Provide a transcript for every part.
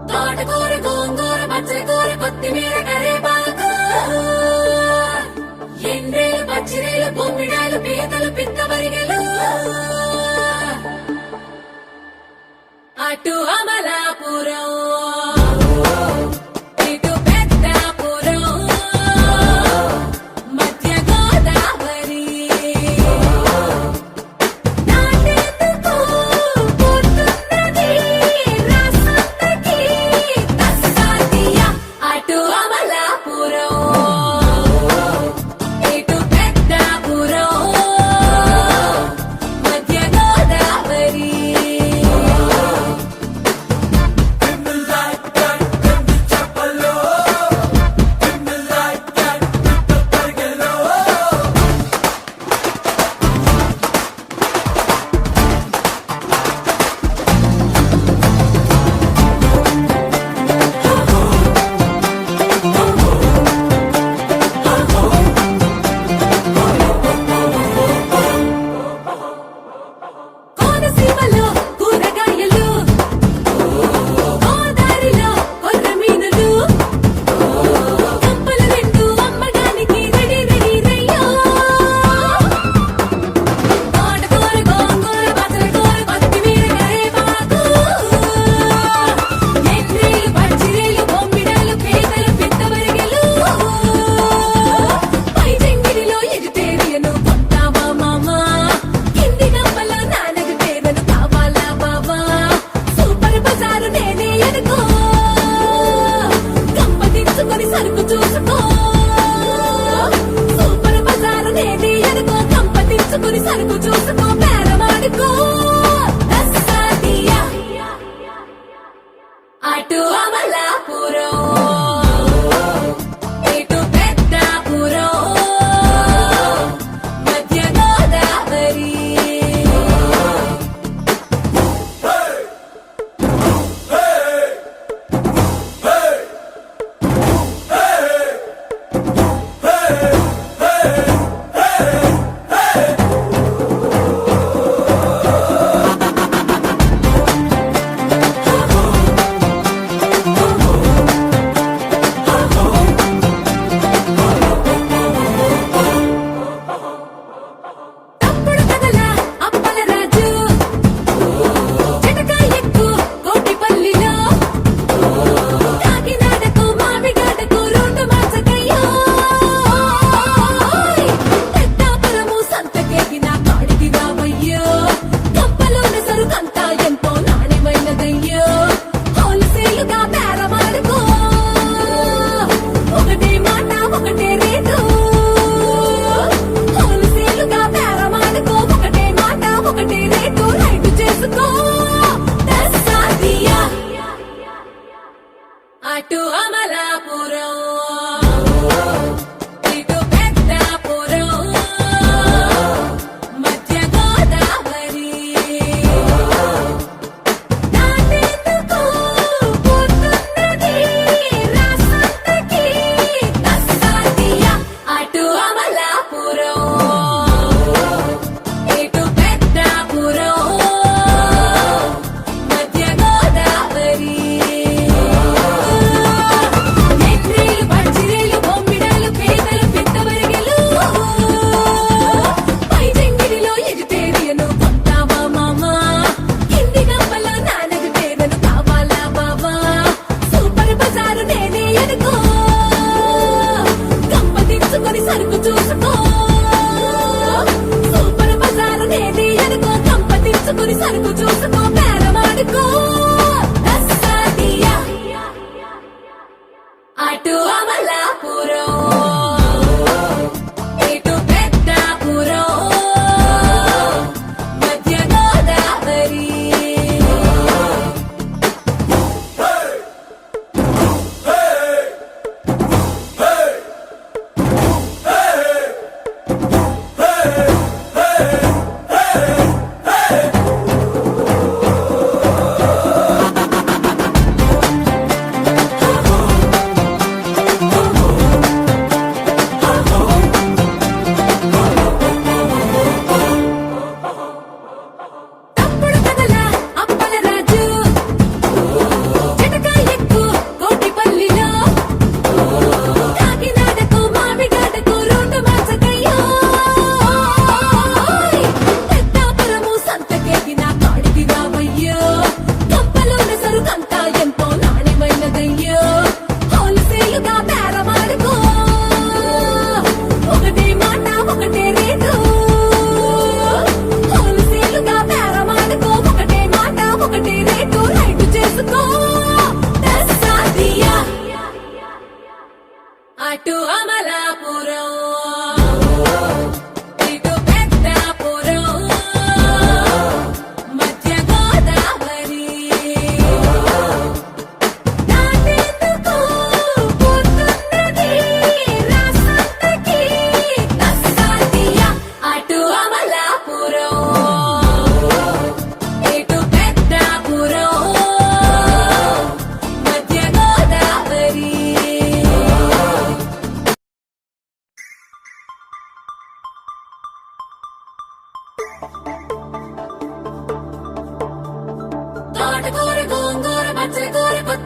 తోటకూర గోంగూర పచ్చకూర కొత్తిమీర కరేపాకు ఎండ్రేలు పచ్చిరేలు బొమ్మిడాలు పీతలు పిత్తవరిగెలు అటు అమలాపురం ఇటు పెద్దాపురం మధ్య గోదావరి నాటెందుకు పుట్టున్నది రాసంతకి తస్సాదియా అటు అమలాపురం ఇటు పెద్దాపురం మధ్య గోదావరి కోనసీమలో కూరగాయలు గోదారిలో కొర్రమీనులు కంపలు రెండు అమ్మడానికి రెడీ రెడీ రయ్యో తోటకూర గోంగూర పచ్చకూర కొత్తిమీర కరేపాకు ఎండ్రేలు పచ్చిరేలు బొమ్మిడాలు పీతలు పిత్తవరిగెలు పై జంగిడిలో ఎజిటేరియను కొంటావా మామా కింది గంపలో నానగ పేదను కావాలా బావా సూపర్ బజారు నేనే అనుకో గంప దించుకొని సరుకు చూసుకో సూపర్ బజారు నేనే అనుకో గంప దించుకొని సరుకు చూసుకో బేరమాడుకో తస్సాదియా అటు అమలాపురం ఇటు పెద్దాపురం మధ్య గోదావరి తప్పుడు కథల అప్పల రాజు జటకా ఎక్కు కోటిపల్లిలో కాకినాడకు మామిడాడకు రోడ్డు మార్చకయ్యో పెద్దాపురము సంతకెగిన కాడికి రావయ్యో కంపలోన సరుకంతా ఎంతో నాణ్యమైనదయ్యో హోల్సేలుగా బేరమాడుకో ఒకటే మాట ఒకటే రేటు హోల్సేలుగా బేరమాడుకో ఒకటే మాట ఒకటే రేటు రైతు చేసుకో తస్సాదియా అటు అమలాపురం ఇటు పెద్దాపురం మధ్య గోదావరి నాటెందుకు పుట్టున్నది రాసంతకి తస్సాదియా అటు అమలాపురం ఇటు పెద్దాపురం మధ్య గోదావరి ఎండ్రేలు పచ్చిరేలు బొమ్మిడాలు పీతలు పిత్తవరిగెలు పై జంగిడిలో ఎజిటేరియను కొంటావా మామా కింది గంపలో నానగ పేదను కావాలా బావా సూపర్ బజారు నేనే అనుకో గంప దించుకొని సరుకు చూసుకో సూపర్ బజారు నేనే అనుకో గంప దించుకొని సరుకు చూసుకో బేరమాడుకో తస్సాదియా అటు అమలాపురం ఇటు పెద్దాపురం మధ్య గోదావరి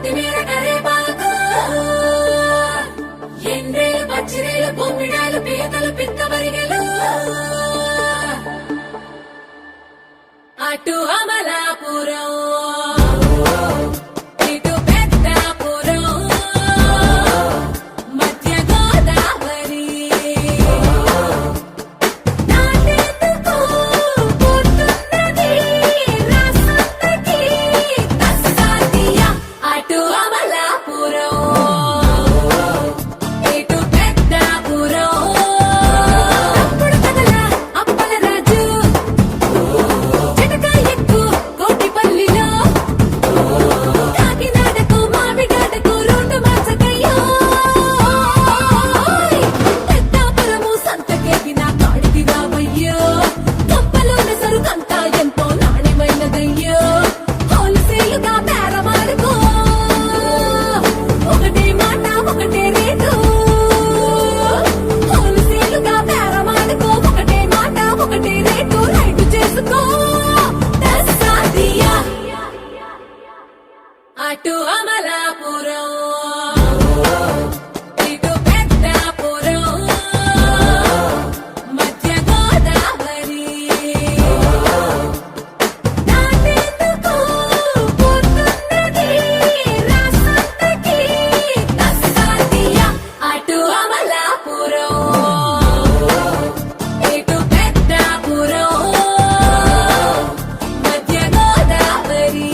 కొత్తిమీర కరేపాకు ఎండ్రేలు పచ్చిరేలు బొమ్మిడాలు పీతలు పిత్తమరిగెలు అటు అమలాపురం ఇటు పెద్దాపురం మధ్య గోదావరి నాటెందుకు పుట్టున్నది రాసంతకి తస్సాదియా అటు అమలాపురం ఇటు పెద్దాపురం అప్పుడు కదలా అప్పల రాజు చిటకా ఎక్కు కోటిపల్లిలో కాకినాడకు మామిడాడకు రోడ్డు మార్చకయ్యో పెద్దాపురము సంతకెగిన కాడికి రావయ్యో కప్పలోన సరుకంతా ఎంతో నాణ్యమైనదయ్యో హోల్సేలుగా బేరమాడుకో ఒకటే మాట ఒకటే రేటు హోల్సేలుగా బేరమాడుకో ఒకటే మాట ఒకటే రేటు రైటు చేసుకో తస్సాదియా అటు అమలాపురం ఇటు పెద్దాపురం మధ్య గోదావరి నాటెందుకు పుట్టున్నది రాసంతకి తస్సాదియా అటు అమలాపురం ఇటు పెద్దాపురం మధ్య గోదావరి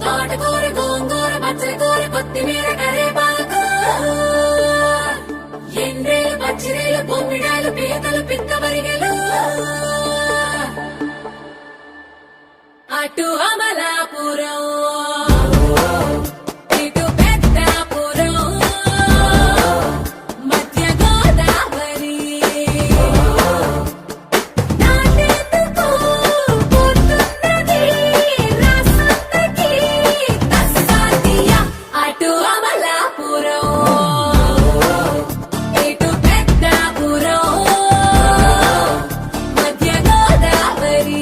తోటకూర గోంగూర పచ్చడి కూర కొత్తిమీర కరేపాకు ఎండ్రేలు పచ్చిరేలు బొమ్మిడాలు పీతలు పిత్తమరిగెలు అటు అమలాపురం ఇటు పెద్దాపురం మధ్య గోదావరి నాటెందుకు పుట్టున్నది రాసంతకి తస్సాదియా అటు అమలాపురం ఇటు పెద్దాపురం మధ్య గోదావరి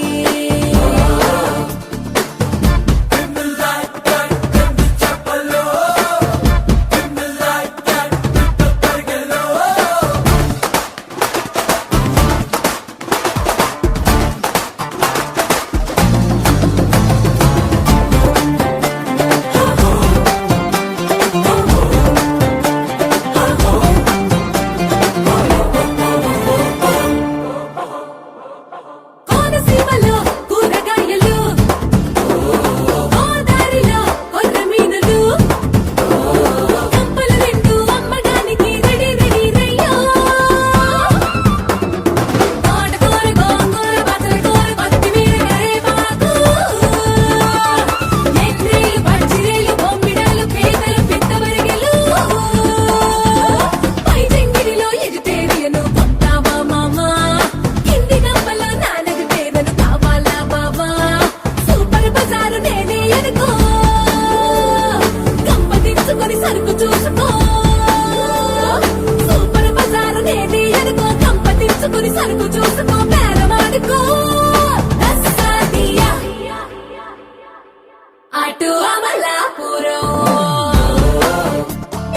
కోనసీమలో కూరగాయలు గోదారిలో కొర్రమీనులు కంపలు రెండు అమ్మడానికి రెడీ రెడీ రయ్యో తోటకూర గోంగూర పచ్చడి కూర కొత్తిమీర కరేపాకు ఎండ్రేలు పచ్చిరేలు బొమ్మిడాలు పీతలు పిత్తమరిగెలు పై చెంగిడిలో ఎజిటేరియను కొంటావా మామా కింది గంపలో నానగ తేనెను కావాలా బావా సూపర్ బజారు నేనే అనుకో గంప దించుకొని సరుకు చూసుకో సూపర్ బజారు నేనే అనుకో గంప దించుకొని సరుకు చూసుకో బేరమాడుకో తస్సాదియా అటు అమలాపురం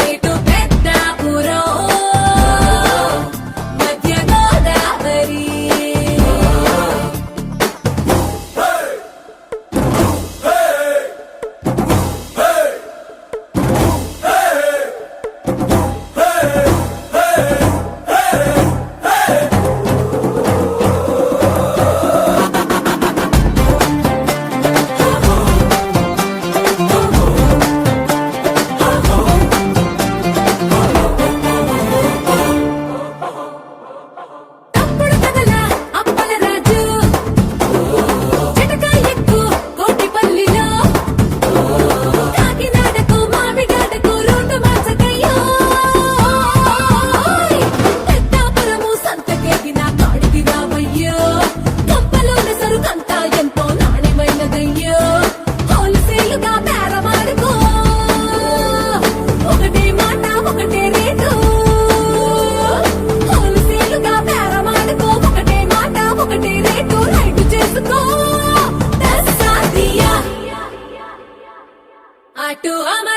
ఇటు పెద్దాపురం మధ్య గోదావరి పట్టు అమ